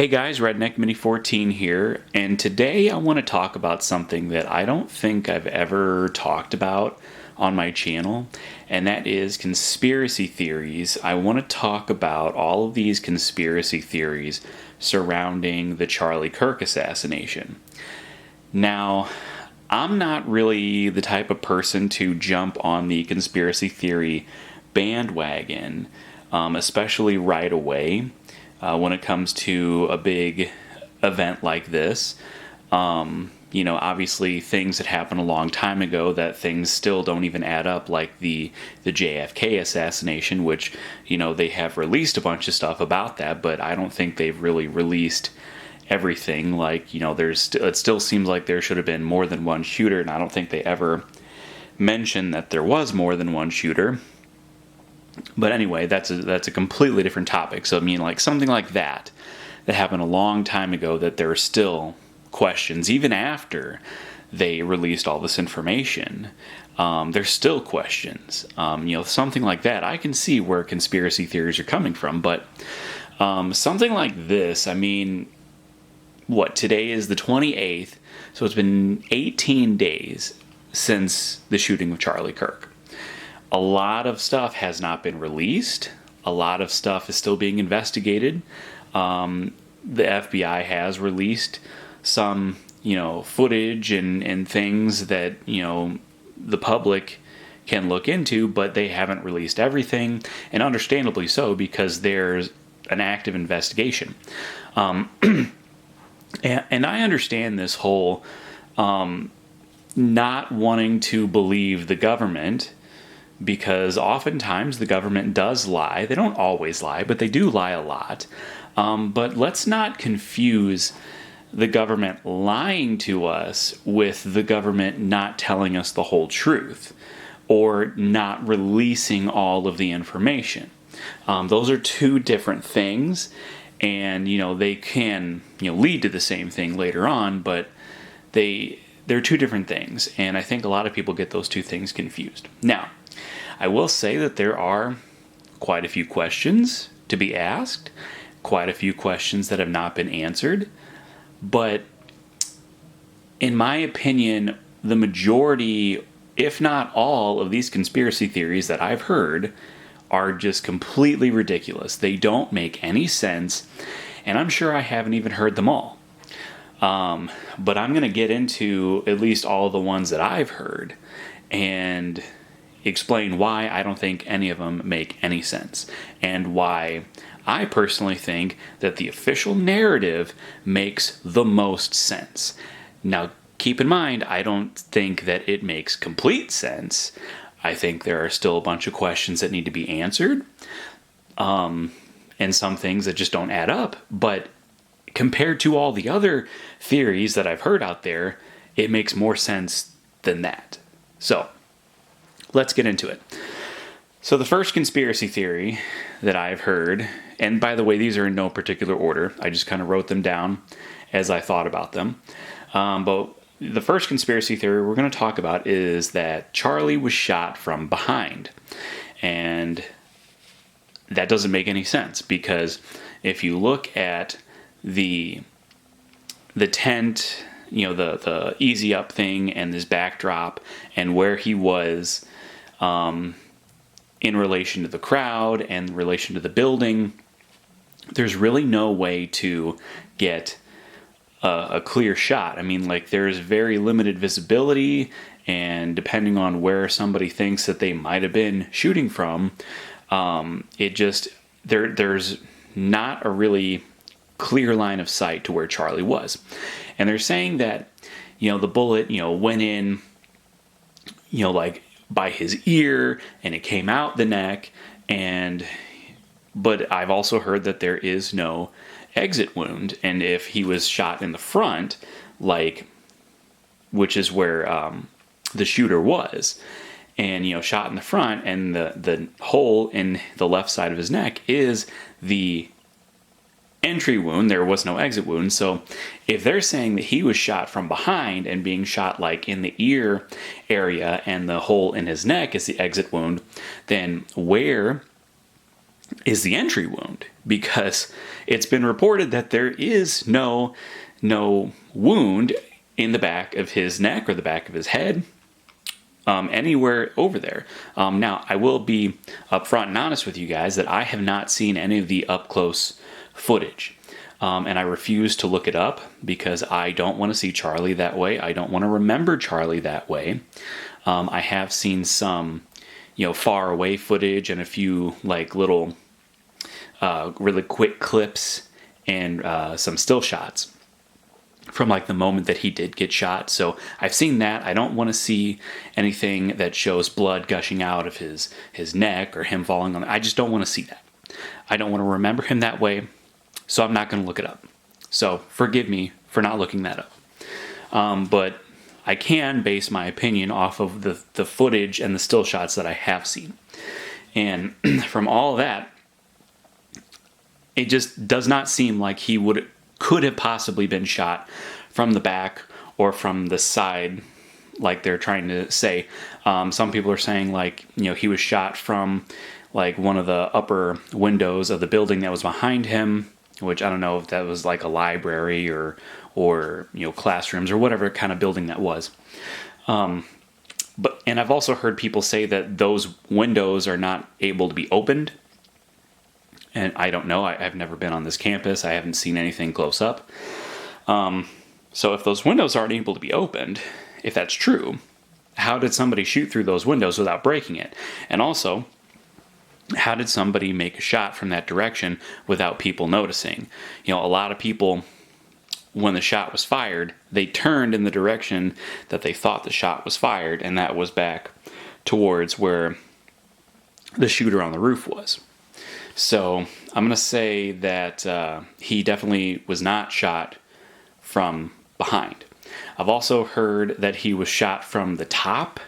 Hey guys, Redneck Mini 14 here, and today I want to talk about something that I don't think I've ever talked about on my channel, and that is conspiracy theories. I want to talk about all of these conspiracy theories surrounding the Charlie Kirk assassination. Now, I'm not really the type of person to jump on the conspiracy theory bandwagon, especially right away. When it comes to a big event like this. Obviously things that happened a long time ago that things still don't even add up, like the JFK assassination, which, they have released a bunch of stuff about that, but I don't think they've really released everything. Like, it still seems like there should have been more than one shooter, and I don't think they ever mentioned that there was more than one shooter. But anyway, that's a completely different topic. So like something like that happened a long time ago, that there are still questions even after they released all this information. There's still questions. Something like that, I can see where conspiracy theories are coming from. But something like this, today is the 28th, so it's been 18 days since the shooting of Charlie Kirk. A lot of stuff has not been released. A lot of stuff is still being investigated. The FBI has released some, footage and things that, the public can look into, but they haven't released everything, and understandably so, because there's an active investigation. And I understand this whole not wanting to believe the government, because oftentimes the government does lie. They don't always lie, but they do lie a lot. But let's not confuse the government lying to us with the government not telling us the whole truth or not releasing all of the information. Those are two different things, and they can lead to the same thing later on, but they're two different things, and I think a lot of people get those two things confused. Now, I will say that there are quite a few questions to be asked, quite a few questions that have not been answered, but in my opinion, the majority, if not all, of these conspiracy theories that I've heard are just completely ridiculous. They don't make any sense, and I'm sure I haven't even heard them all. But I'm going to get into at least all the ones that I've heard and explain why I don't think any of them make any sense, and why I personally think that the official narrative makes the most sense. Now, keep in mind, I don't think that it makes complete sense. I think there are still a bunch of questions that need to be answered, and some things that just don't add up, but compared to all the other theories that I've heard out there, it makes more sense than that. So, let's get into it. So the first conspiracy theory that I've heard, and by the way, these are in no particular order, I just kind of wrote them down as I thought about them. But the first conspiracy theory we're going to talk about is that Charlie was shot from behind. And that doesn't make any sense, because if you look at the tent, the easy up thing and this backdrop and where he was in relation to the crowd and in relation to the building, there's really no way to get a clear shot. There's very limited visibility, and depending on where somebody thinks that they might have been shooting from, there's not a really clear line of sight to where Charlie was. And they're saying that, the bullet, went in, by his ear, and it came out the neck, but I've also heard that there is no exit wound, and if he was shot in the front, which is where the shooter was, and shot in the front, and the hole in the left side of his neck is the entry wound, there was no exit wound. So if they're saying that he was shot from behind and being shot in the ear area, and the hole in his neck is the exit wound, then where is the entry wound, because it's been reported that there is no wound in the back of his neck or the back of his head, anywhere over there. Now, I will be upfront and honest with you guys that I have not seen any of the up-close footage. And I refuse to look it up because I don't want to see Charlie that way. I don't want to remember Charlie that way. I have seen some, far away footage and a few like little, really quick clips and some still shots from like the moment that he did get shot. So I've seen that. I don't want to see anything that shows blood gushing out of his neck or him falling on. I just don't want to see that. I don't want to remember him that way. So I'm not going to look it up. So forgive me for not looking that up. But I can base my opinion off of the footage and the still shots that I have seen. And from all of that, it just does not seem like he could have possibly been shot from the back or from the side, like they're trying to say. Some people are saying like, he was shot from like one of the upper windows of the building that was behind him, which I don't know if that was like a library or classrooms or whatever kind of building that was. And I've also heard people say that those windows are not able to be opened. And I don't know. I've never been on this campus. I haven't seen anything close up. So if those windows aren't able to be opened, if that's true, how did somebody shoot through those windows without breaking it? And also, how did somebody make a shot from that direction without people noticing? A lot of people, when the shot was fired, they turned in the direction that they thought the shot was fired, and that was back towards where the shooter on the roof was. So I'm going to say that he definitely was not shot from behind. I've also heard that he was shot from the top,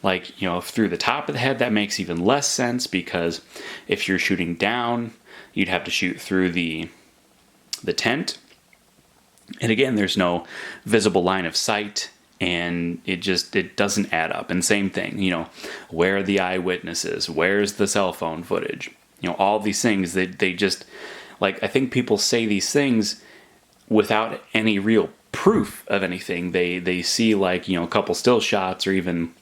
like, through the top of the head. That makes even less sense, because if you're shooting down, you'd have to shoot through the tent. And again, there's no visible line of sight, and it doesn't add up. And same thing, where are the eyewitnesses? Where's the cell phone footage? All these things, they just, like, I think people say these things without any real proof of anything. They see, like, a couple still shots or even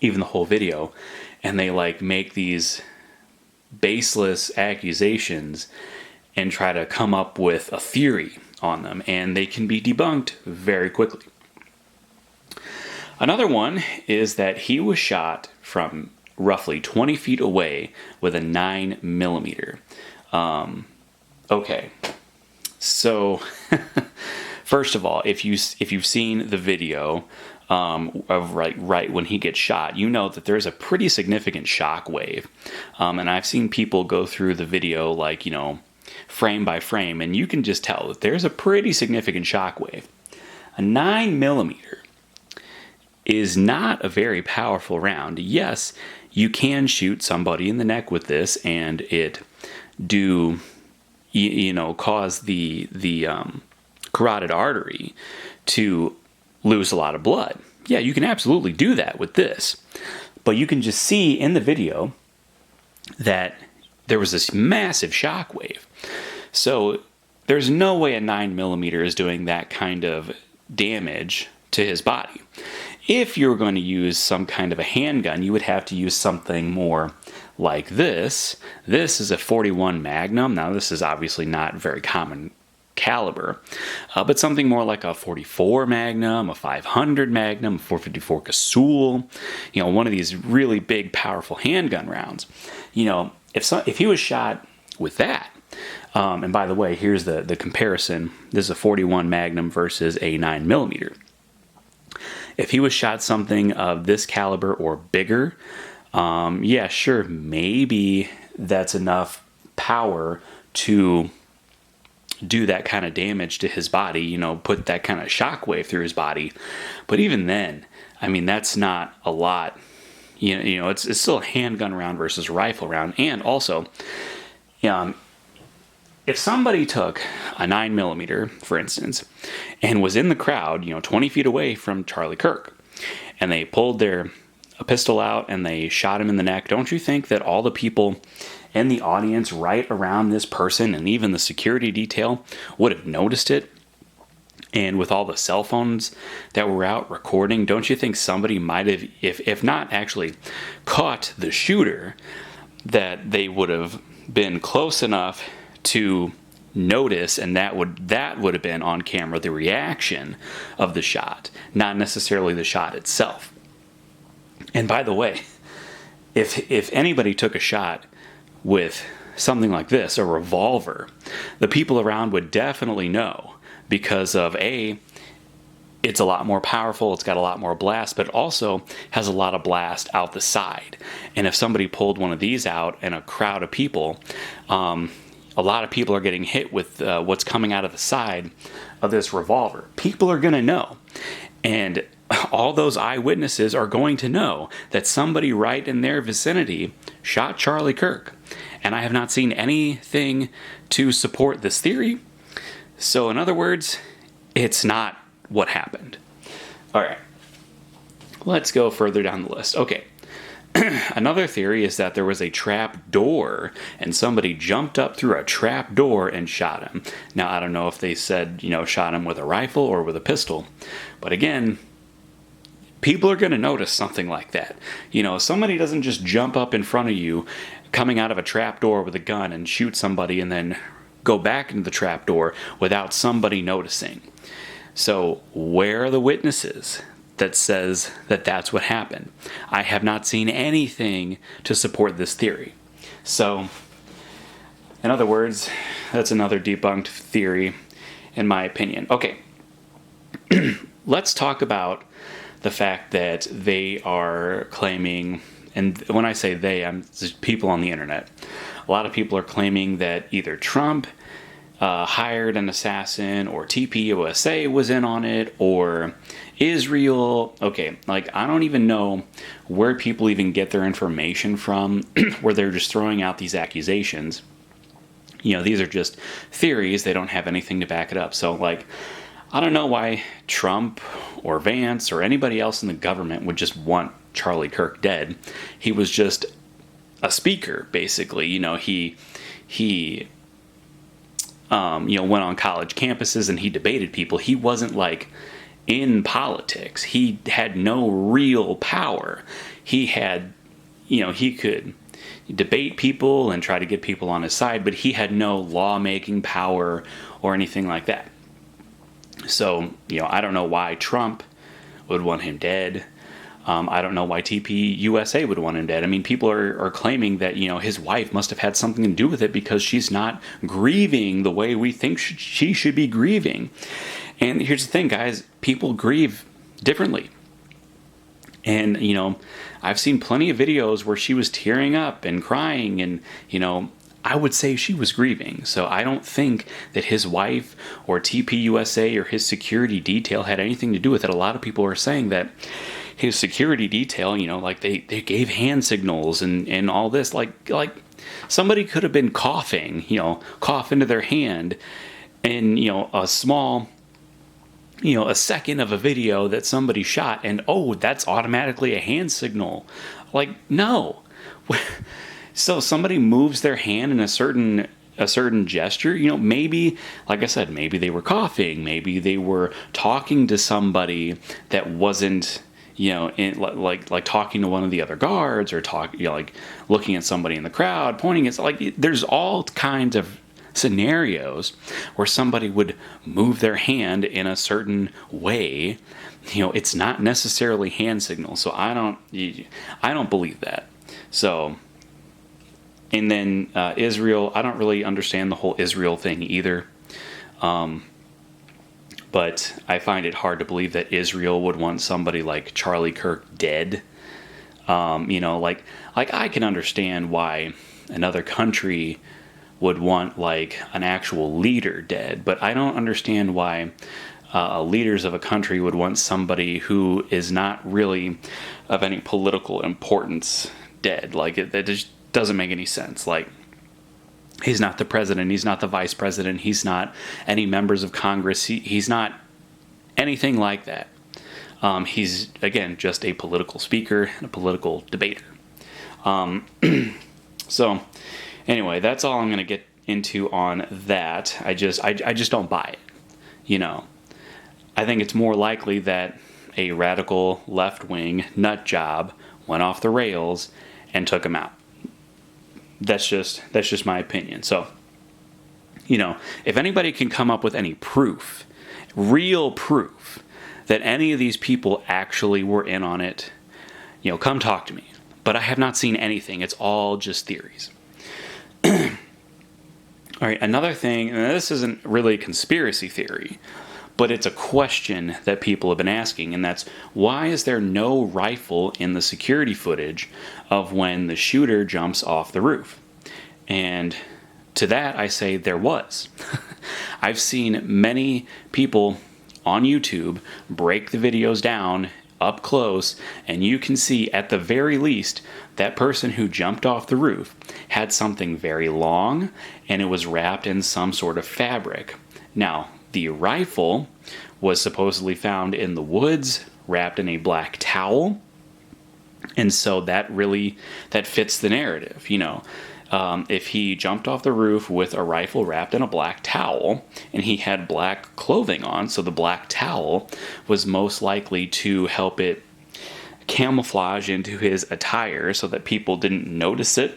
the whole video, and they, like, make these baseless accusations and try to come up with a theory on them, and they can be debunked very quickly. Another one is that he was shot from roughly 20 feet away with a 9mm. Okay, so first of all, if you've seen the video of right when he gets shot, you know that there's a pretty significant shock wave, and I've seen people go through the video like frame by frame, and you can just tell that there's a pretty significant shock wave. A 9mm is not a very powerful round. Yes, you can shoot somebody in the neck with this, and it do cause the carotid artery to lose a lot of blood. Yeah, you can absolutely do that with this. But you can just see in the video that there was this massive shock wave. So there's no way a 9mm is doing that kind of damage to his body. If you were going to use some kind of a handgun, you would have to use something more like this. This is a .41 Magnum. Now, this is obviously not very common caliber, but something more like a .44 Magnum, a .500 Magnum, a .454 Casull, one of these really big, powerful handgun rounds. If he was shot with that, and by the way, here's the comparison. This is a .41 Magnum versus a 9mm. If he was shot something of this caliber or bigger, yeah, sure, maybe that's enough power to do that kind of damage to his body, put that kind of shockwave through his body. But even then, I mean, that's not a lot. It's still a handgun round versus a rifle round. And also, if somebody took a 9mm, for instance, and was in the crowd, 20 feet away from Charlie Kirk, and they pulled a pistol out and they shot him in the neck, don't you think that all the people in the audience right around this person, and even the security detail would have noticed it. And with all the cell phones that were out recording, don't you think somebody might have, if not actually caught the shooter, that they would have been close enough to notice, and that would have been on camera, the reaction of the shot, not necessarily the shot itself. And by the way, if anybody took a shot with something like this, a revolver, the people around would definitely know, because of it's a lot more powerful, it's got a lot more blast, but it also has a lot of blast out the side. And if somebody pulled one of these out in a crowd of people, a lot of people are getting hit with what's coming out of the side of this revolver. People are going to know. And all those eyewitnesses are going to know that somebody right in their vicinity shot Charlie Kirk. And I have not seen anything to support this theory. So in other words, it's not what happened. All right, let's go further down the list. Okay, another theory is that there was a trap door and somebody jumped up through a trap door and shot him. Now, I don't know if they said, shot him with a rifle or with a pistol, but again, people are going to notice something like that. Somebody doesn't just jump up in front of you coming out of a trap door with a gun and shoot somebody and then go back into the trapdoor without somebody noticing. So where are the witnesses that says that that's what happened? I have not seen anything to support this theory. So, in other words, that's another debunked theory, in my opinion. Okay, let's talk about the fact that they are claiming, and when I say they, I'm just people on the internet. A lot of people are claiming that either Trump hired an assassin, or TPUSA was in on it, or Israel. Okay, I don't even know where people even get their information from, where they're just throwing out these accusations. These are just theories. They don't have anything to back it up. So, I don't know why Trump or Vance or anybody else in the government would just want Charlie Kirk dead. He was just a speaker, basically. He went on college campuses and he debated people. He wasn't in politics. He had no real power. He had, he could debate people and try to get people on his side, but he had no lawmaking power or anything like that. So, I don't know why Trump would want him dead. I don't know why TPUSA would want him dead. I mean, people are claiming that, his wife must have had something to do with it because she's not grieving the way we think she should be grieving. And here's the thing, guys. People grieve differently. And, I've seen plenty of videos where she was tearing up and crying and, I would say she was grieving. So I don't think that his wife or TPUSA or his security detail had anything to do with it. A lot of people are saying that his security detail, they gave hand signals and all this, like somebody could have been coughing, cough into their hand, and a small, a second of a video that somebody shot, and that's automatically a hand signal. No. So somebody moves their hand in a certain gesture, maybe, like I said, maybe they were coughing, maybe they were talking to somebody that wasn't, like talking to one of the other guards, or looking at somebody in the crowd, pointing at, there's all kinds of scenarios where somebody would move their hand in a certain way. It's not necessarily hand signals. So I don't believe that. So, and then Israel, I don't really understand the whole Israel thing either. But I find it hard to believe that Israel would want somebody like Charlie Kirk dead. I can understand why another country would want an actual leader dead, but I don't understand why leaders of a country would want somebody who is not really of any political importance dead. That just doesn't make any sense. He's not the president. He's not the vice president. He's not any members of Congress. He's not anything like that. He's, again, just a political speaker and a political debater. So, Anyway, that's all I'm going to get into on that. I just don't buy it. You know, I think it's more likely that a radical left-wing nut job went off the rails and took him out. That's just my opinion. So, you know, if anybody can come up with any proof, real proof, that any of these people actually were in on it, you know, come talk to me. But I have not seen anything. It's all just theories. All right, another thing, and this isn't really a conspiracy theory, but it's a question that people have been asking, and that's, why is there no rifle in the security footage of when the shooter jumps off the roof? And to that, I say there was. I've seen many people on YouTube break the videos down up close, and you can see at the very least that person who jumped off the roof had something very long, and it was wrapped in some sort of fabric. Now, the rifle was supposedly found in the woods, wrapped in a black towel, and so that fits the narrative, you know. If he jumped off the roof with a rifle wrapped in a black towel, and he had black clothing on, so the black towel was most likely to help it camouflage into his attire so that people didn't notice it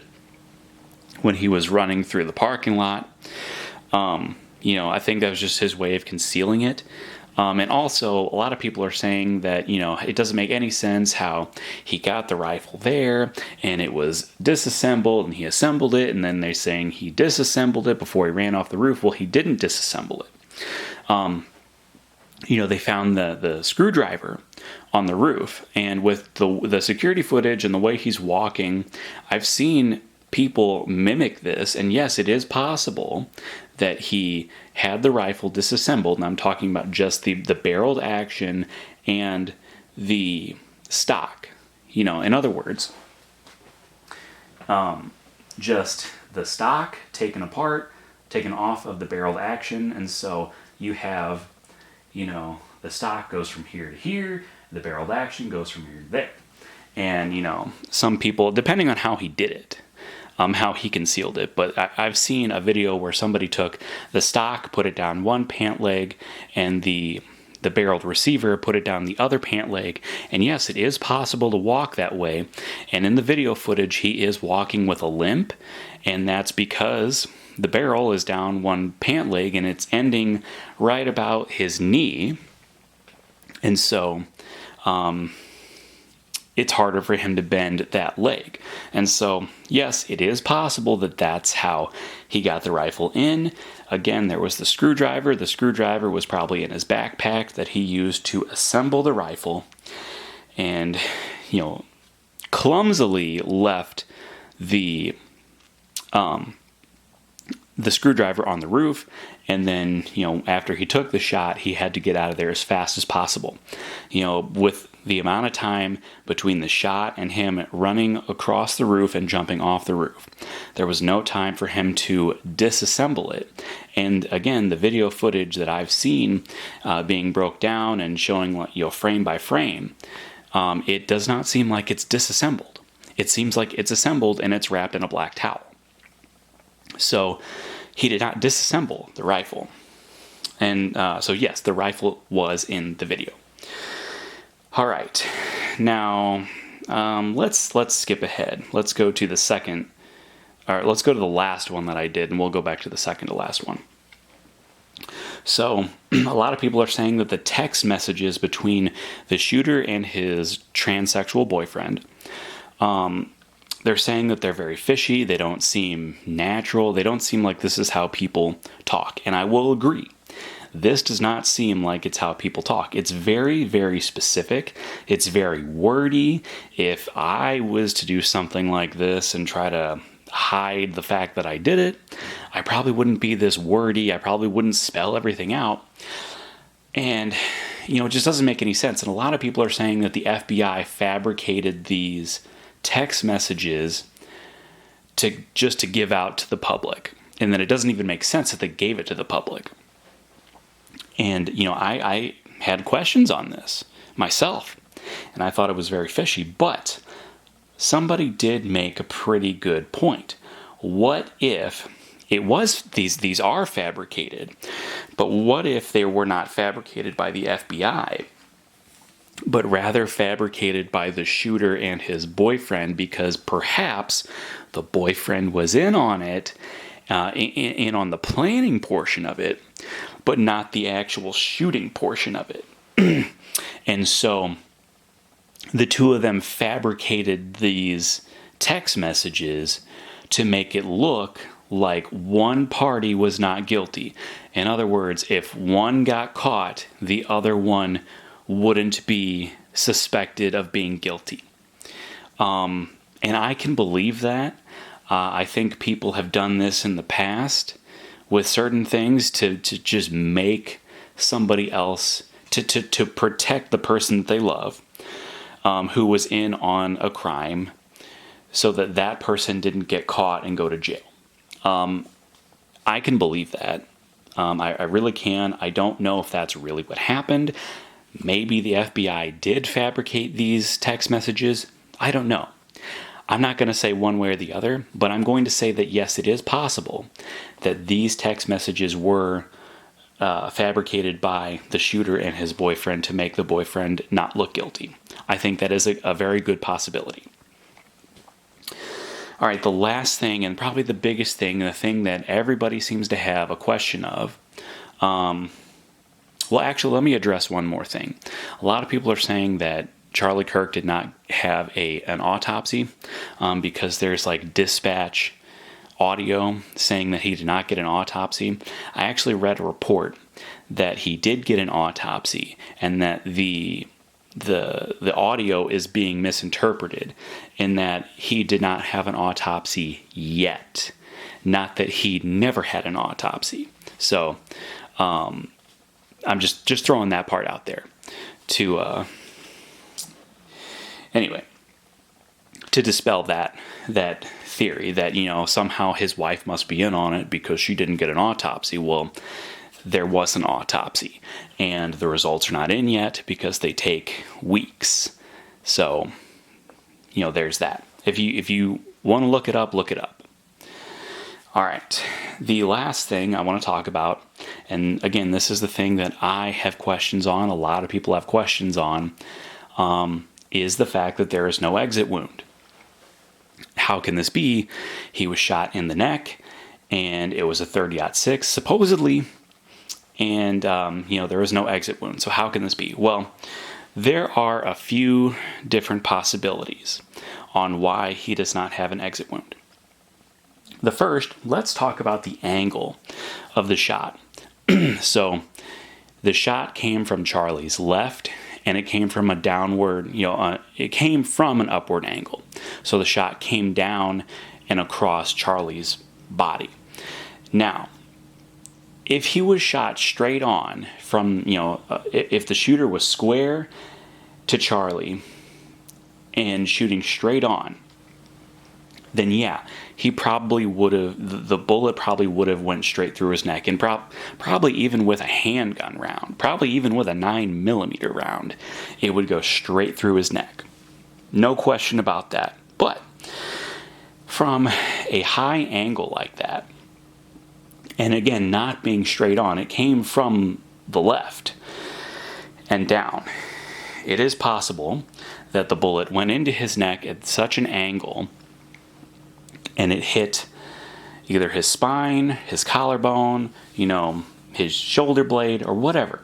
when he was running through the parking lot. You know, I think that was just his way of concealing it. And also, a lot of people are saying that, you know, it doesn't make any sense how he got the rifle there and it was disassembled and he assembled it, and then they're saying he disassembled it before he ran off the roof. Well, he didn't disassemble it. You know, they found the screwdriver on the roof, and with the security footage and the way he's walking, I've seen people mimic this, and yes, it is possible that he had the rifle disassembled, and I'm talking about just the barreled action and the stock. You know, in other words, just the stock taken apart, taken off of the barreled action, and so you have, you know, the stock goes from here to here, the barreled action goes from here to there. And, you know, some people, depending on how he did it, how he concealed it, but I've seen a video where somebody took the stock, put it down one pant leg, and the barreled receiver, put it down the other pant leg, and yes, it is possible to walk that way, and in the video footage, he is walking with a limp, and that's because the barrel is down one pant leg, and it's ending right about his knee, and so, it's harder for him to bend that leg. And so, yes, it is possible that that's how he got the rifle in. Again, there was the screwdriver. The screwdriver was probably in his backpack that he used to assemble the rifle, and, you know, clumsily left the screwdriver on the roof, and then, you know, after he took the shot, he had to get out of there as fast as possible. You know, with the amount of time between the shot and him running across the roof and jumping off the roof, there was no time for him to disassemble it. And again, the video footage that I've seen being broke down and showing, you know, frame by frame, it does not seem like it's disassembled. It seems like it's assembled and it's wrapped in a black towel. So he did not disassemble the rifle. And so yes, the rifle was in the video. All right, now let's skip ahead. Let's go to the second, or let's go to the last one that I did, and we'll go back to the second to last one. So a lot of people are saying that the text messages between the shooter and his transsexual boyfriend, they're saying that they're very fishy. They don't seem natural. They don't seem like this is how people talk. And I will agree. This does not seem like it's how people talk. It's very, very specific. It's very wordy. If I was to do something like this and try to hide the fact that I did it, I probably wouldn't be this wordy. I probably wouldn't spell everything out. And, you know, it just doesn't make any sense. And a lot of people are saying that the FBI fabricated these text messages to give out to the public, and that it doesn't even make sense that they gave it to the public. And, you know, I had questions on this myself, and I thought it was very fishy, but somebody did make a pretty good point. what if these are fabricated, but what if they were not fabricated by the FBI, but rather fabricated by the shooter and his boyfriend, because perhaps the boyfriend was in on it, in on the planning portion of it, but not the actual shooting portion of it. And so the two of them fabricated these text messages to make it look like one party was not guilty. In other words, if one got caught, the other one wouldn't be suspected of being guilty. And I can believe that. I think people have done this in the past with certain things to just make somebody else, to protect the person that they love, who was in on a crime, so that that person didn't get caught and go to jail. I can believe that. I really can. I don't know if that's really what happened. Maybe the FBI did fabricate these text messages. I don't know. I'm not going to say one way or the other, but I'm going to say that yes, it is possible that these text messages were fabricated by the shooter and his boyfriend to make the boyfriend not look guilty. I think that is a very good possibility. All right, the last thing, and probably the biggest thing, the thing that everybody seems to have a question of, well, actually, let me address one more thing. A lot of people are saying that Charlie Kirk did not have an autopsy because there's like dispatch audio saying that he did not get an autopsy. I actually read a report that he did get an autopsy, and that the audio is being misinterpreted in that he did not have an autopsy yet, not that he never had an autopsy. So I'm just throwing that part out there to anyway, to dispel that theory that, you know, somehow his wife must be in on it because she didn't get an autopsy. Well, there was an autopsy, and the results are not in yet because they take weeks. So, you know, there's that. If you want to look it up, look it up. All right. The last thing I want to talk about, and again, this is the thing that I have questions on, a lot of people have questions on, is the fact that there is no exit wound. How can this be? He was shot in the neck, and it was a 30-06, supposedly, and there was no exit wound. So how can this be? Well, there are a few different possibilities on why he does not have an exit wound. The first, let's talk about the angle of the shot. So the shot came from Charlie's left, and it came from a downward, it came from an upward angle. So the shot came down and across Charlie's body. Now, if he was shot straight on from, if the shooter was square to Charlie and shooting straight on, then yeah, he probably would have, the bullet probably would have went straight through his neck, and probably even with a handgun round, probably even with a 9mm round, it would go straight through his neck. No question about that. But from a high angle like that, and again, not being straight on, it came from the left and down. It is possible that the bullet went into his neck at such an angle and it hit either his spine, his collarbone, his shoulder blade, or whatever.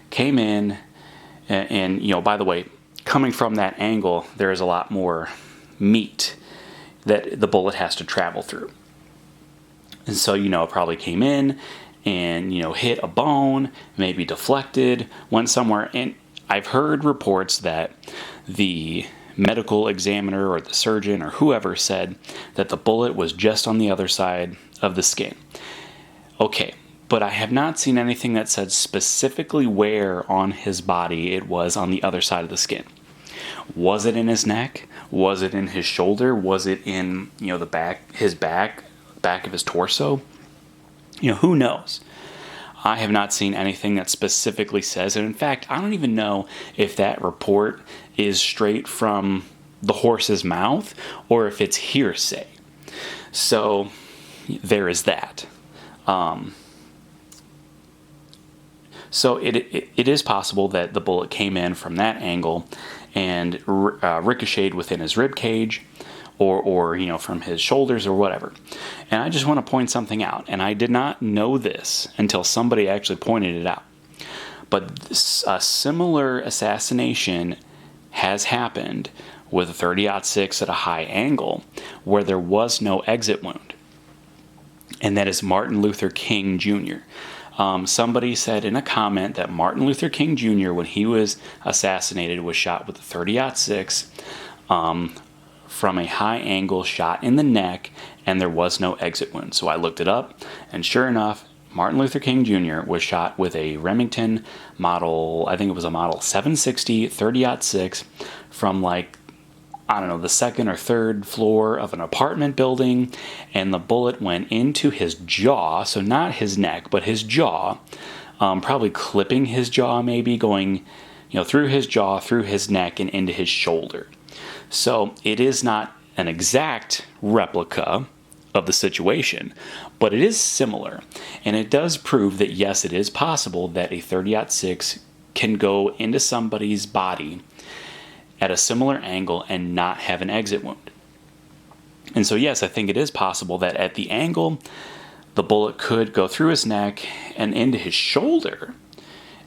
Came in, and by the way, coming from that angle, there is a lot more meat that the bullet has to travel through. And so, it probably came in and, hit a bone, maybe deflected, went somewhere. And I've heard reports that the medical examiner or the surgeon or whoever said that the bullet was just on the other side of the skin. Okay, but I have not seen anything that said specifically where on his body it was on the other side of the skin. Was it in his neck? Was it in his shoulder? Was it in, the back of his torso? Who knows? I have not seen anything that specifically says it. In fact, I don't even know if that report is straight from the horse's mouth or if it's hearsay. So there is that. So it is possible that the bullet came in from that angle and ricocheted within his rib cage, or from his shoulders or whatever. And I just want to point something out, and I did not know this until somebody actually pointed it out. But a similar assassination has happened with a 30-06 at a high angle where there was no exit wound. And that is Martin Luther King Jr. Somebody said in a comment that Martin Luther King Jr., when he was assassinated, was shot with a 30-06 from a high angle shot in the neck, and there was no exit wound. So I looked it up, and sure enough, Martin Luther King Jr. was shot with a Remington model, I think it was a model 760 30-06 from the second or third floor of an apartment building, and the bullet went into his jaw, so not his neck, but his jaw, probably clipping his jaw, maybe going, through his jaw, through his neck, and into his shoulder. So it is not an exact replica of the situation, but it is similar, and it does prove that yes, it is possible that a 30-06 can go into somebody's body at a similar angle and not have an exit wound. And so yes, I think it is possible that at the angle, the bullet could go through his neck and into his shoulder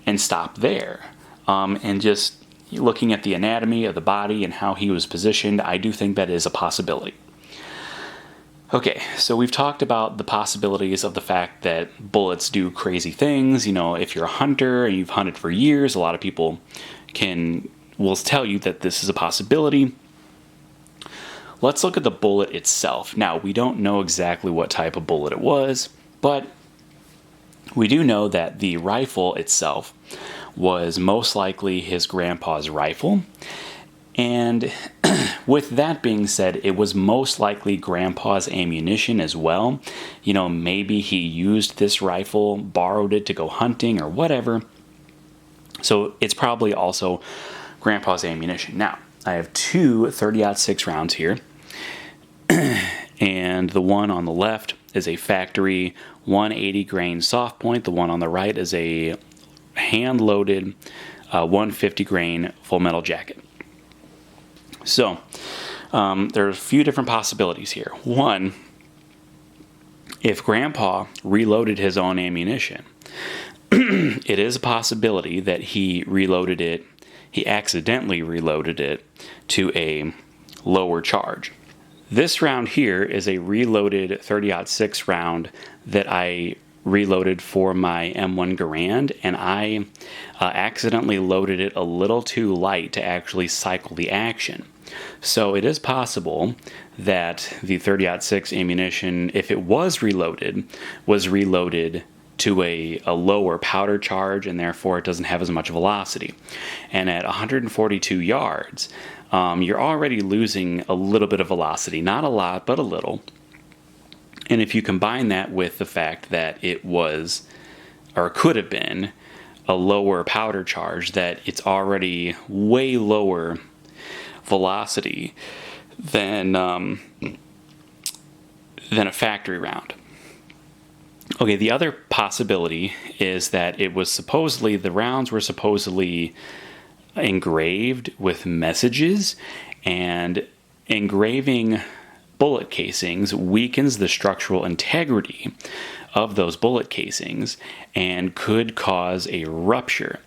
and stop there. And just looking at the anatomy of the body and how he was positioned, I do think that is a possibility. Okay, so we've talked about the possibilities of the fact that bullets do crazy things. If you're a hunter and you've hunted for years, a lot of people will tell you that this is a possibility. Let's look at the bullet itself. Now, we don't know exactly what type of bullet it was, but we do know that the rifle itself was most likely his grandpa's rifle. And with that being said, it was most likely grandpa's ammunition as well. Maybe he used this rifle, borrowed it to go hunting or whatever. So it's probably also grandpa's ammunition. Now, I have two 30-06 rounds here. And the one on the left is a factory 180 grain soft point. The one on the right is a hand-loaded 150 grain full metal jacket. So, there are a few different possibilities here. One, if Grandpa reloaded his own ammunition, it is a possibility that he accidentally reloaded it to a lower charge. This round here is a reloaded 30-06 round that I reloaded for my M1 Garand, and I accidentally loaded it a little too light to actually cycle the action. So it is possible that the 30-06 ammunition, if it was reloaded to a lower powder charge, and therefore it doesn't have as much velocity. And at 142 yards, you're already losing a little bit of velocity. Not a lot, but a little. And if you combine that with the fact that it was, or could have been, a lower powder charge, that it's already way lower velocity than a factory round. Okay, the other possibility is that the rounds were supposedly engraved with messages, and engraving bullet casings weakens the structural integrity of those bullet casings and could cause a rupture.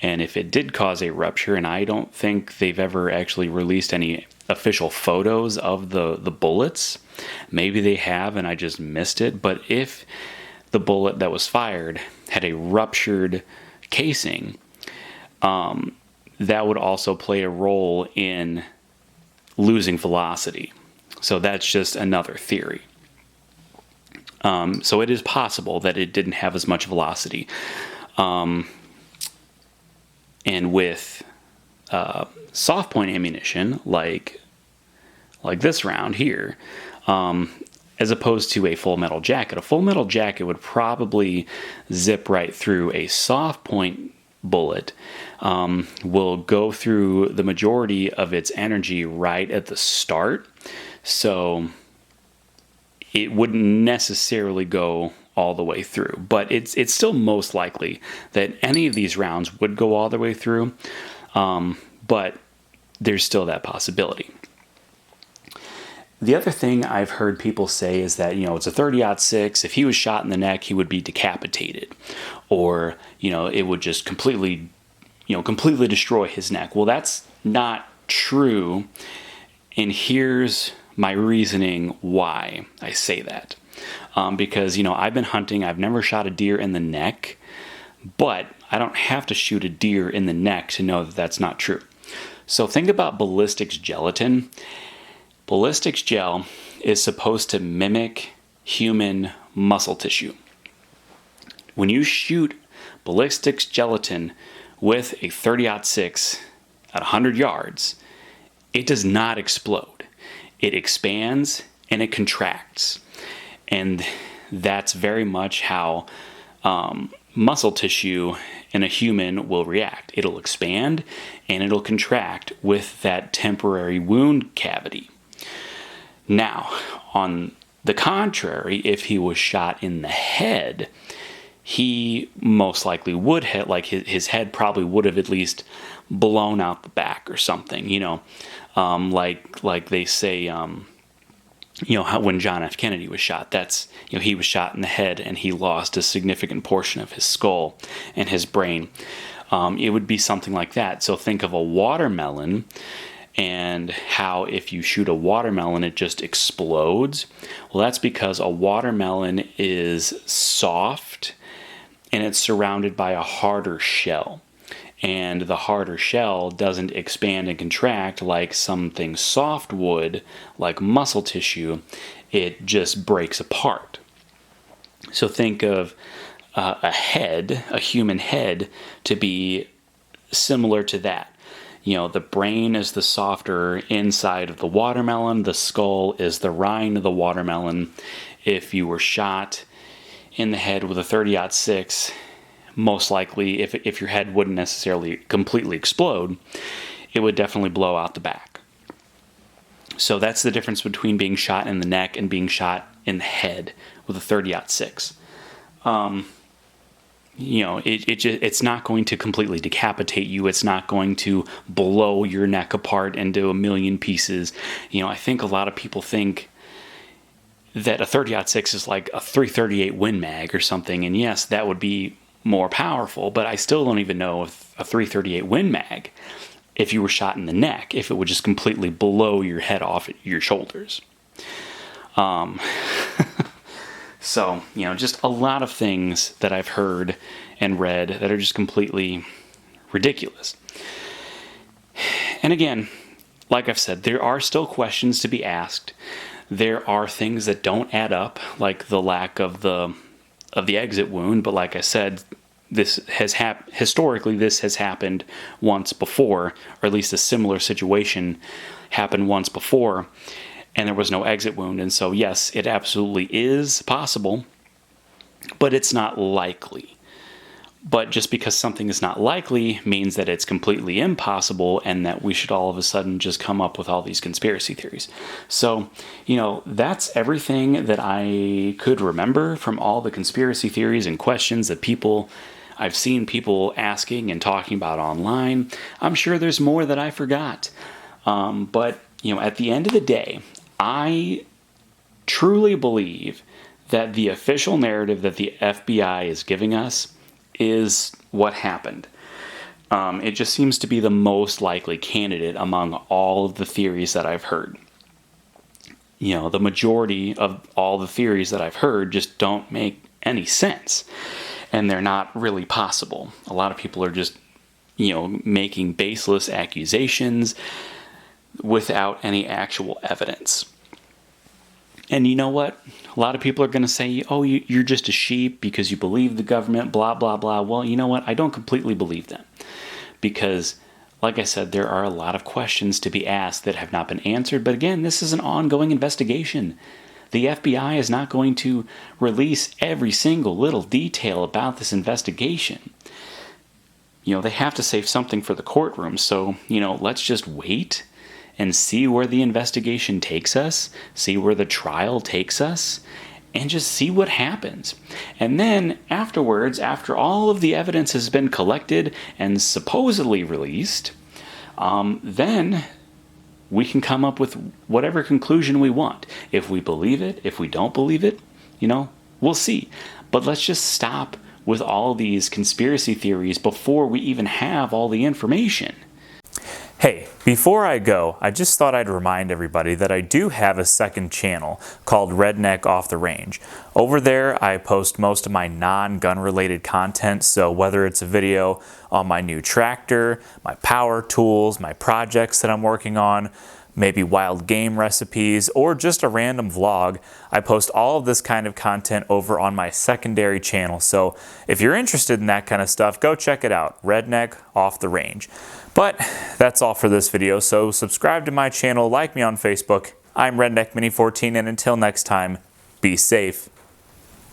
And if it did cause a rupture, and I don't think they've ever actually released any official photos of the bullets, maybe they have and I just missed it, but if the bullet that was fired had a ruptured casing, that would also play a role in losing velocity. So that's just another theory. So it is possible that it didn't have as much velocity. And with soft point ammunition, like this round here, as opposed to a full metal jacket would probably zip right through. A soft point bullet will go through the majority of its energy right at the start. So it wouldn't necessarily go all the way through. But it's still most likely that any of these rounds would go all the way through. But there's still that possibility. The other thing I've heard people say is that, it's a 30-06. If he was shot in the neck, he would be decapitated. Or, it would just completely destroy his neck. Well, that's not true. And here's my reasoning why I say that. Because, I've been hunting. I've never shot a deer in the neck. But I don't have to shoot a deer in the neck to know that that's not true. So think about ballistics gelatin. Ballistics gel is supposed to mimic human muscle tissue. When you shoot ballistics gelatin with a 30-06 at 100 yards, it does not explode. It expands and it contracts. And that's very much how muscle tissue in a human will react. It'll expand and it'll contract with that temporary wound cavity. Now, on the contrary, if he was shot in the head, he most likely would have, his head probably would have at least blown out the back or something, like they say, how when John F. Kennedy was shot, that's, he was shot in the head and he lost a significant portion of his skull and his brain. It would be something like that. So think of a watermelon and how if you shoot a watermelon, it just explodes. Well, that's because a watermelon is soft and it's surrounded by a harder shell. And the harder shell doesn't expand and contract like something soft would, like muscle tissue. It just breaks apart. So think of a human head, to be similar to that. The brain is the softer inside of the watermelon. The skull is the rind of the watermelon. If you were shot in the head with a 30-06, most likely, if your head wouldn't necessarily completely explode, it would definitely blow out the back. So that's the difference between being shot in the neck and being shot in the head with a 30-06. It's not going to completely decapitate you. It's not going to blow your neck apart into a million pieces. I think a lot of people think that a 30-06 is like a 338 Win Mag or something. And yes, that would be more powerful, but I still don't even know if a 338 Win Mag, if you were shot in the neck, if it would just completely blow your head off your shoulders. So, just a lot of things that I've heard and read that are just completely ridiculous. And again, like I've said, there are still questions to be asked. There are things that don't add up, like the lack of the exit wound. But like I said, historically this has happened once before, or at least a similar situation happened once before, and there was no exit wound. And so yes, it absolutely is possible, but it's not likely. But just because something is not likely means that it's completely impossible, and that we should all of a sudden just come up with all these conspiracy theories. So, that's everything that I could remember from all the conspiracy theories and questions that I've seen people asking and talking about online. I'm sure there's more that I forgot. But, at the end of the day, I truly believe that the official narrative that the FBI is giving us is what happened. It just seems to be the most likely candidate among all of the theories that I've heard. The majority of all the theories that I've heard just don't make any sense, and they're not really possible. A lot of people are just, making baseless accusations without any actual evidence. And you know what? A lot of people are going to say, oh, you're just a sheep because you believe the government, blah, blah, blah. Well, you know what? I don't completely believe them. Because, like I said, there are a lot of questions to be asked that have not been answered. But again, this is an ongoing investigation. The FBI is not going to release every single little detail about this investigation. They have to save something for the courtroom. So, let's just wait and see where the investigation takes us, see where the trial takes us, and just see what happens. And then afterwards, after all of the evidence has been collected and supposedly released, then we can come up with whatever conclusion we want. If we believe it, if we don't believe it, we'll see. But let's just stop with all these conspiracy theories before we even have all the information. Hey, before I go, I just thought I'd remind everybody that I do have a second channel called Redneck Off the Range. Over there, I post most of my non-gun related content, so whether it's a video on my new tractor, my power tools, my projects that I'm working on, maybe wild game recipes, or just a random vlog, I post all of this kind of content over on my secondary channel. So if you're interested in that kind of stuff, go check it out, Redneck Off the Range. But that's all for this video, so subscribe to my channel, like me on Facebook. I'm Redneck Mini 14, and until next time, be safe.